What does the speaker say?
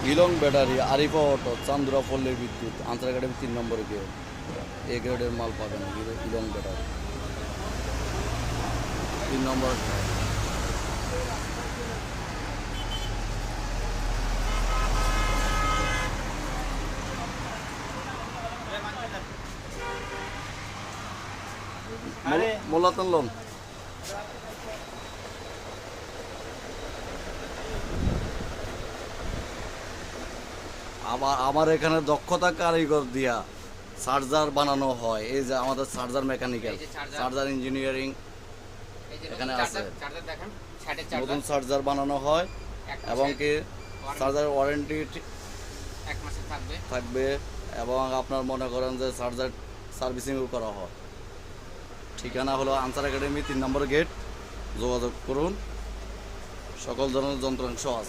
ইলং battery, Arifa auto, চান্দুরা পল্লী বিদ্যুৎ, answer academy 3 নম্বর gate. এ গ্রেডের মাল পাবেন ইলং ব্যাটারি 3 নম্বর। মোল্লাতন লোন আমার এখানে দক্ষতা কারিগর দিয়া চার্জার বানানো হয়। এই যে আমাদের চার্জার মেকানিক্যাল, চার্জার ইঞ্জিনিয়ারিং এখানে আছে। নতুন চার্জার বানানো হয় এবং কি চার্জার ওয়ারেন্টি 1 মাসে থাকবে এবং আপনার মনে করেন যে চার্জার সার্ভিসিংও করা হয়। ঠিকানা হলো আনসার একাডেমি 3 নম্বর গেট। যোগাযোগ করুন, সকল ধরনের যন্ত্রাংশ আছে।